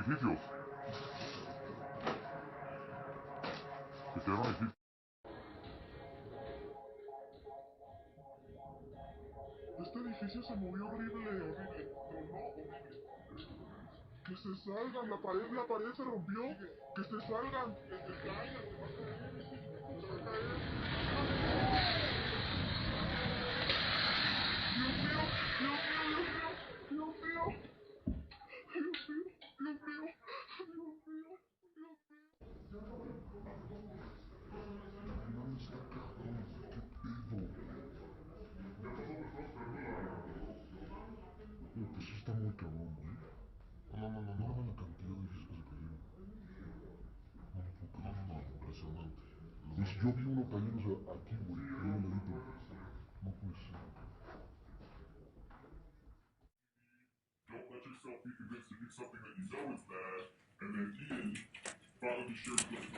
edificios. Se quedaron edificios. Este edificio se movió horrible, horrible. Tronó horrible. Que se salgan, la pared se rompió. Que se salgan. Que se caigan, se va a caer. Se va a caer. Dios mío, Dios mío, Dios mío, Dios mío. Dios mío, Dios mío, Dios mío, Dios mío. No, está cabrón, qué pedo. Pues sí está muy cabrón, güey. No, la cantidad de edificios que se cayeron. No, impresionante. Pues yo vi uno cayéndose aquí, güey, ahí al ladito. No puede ser. Don't let yourself be convinced to do something that you know is bad, and then Ian finally shares with the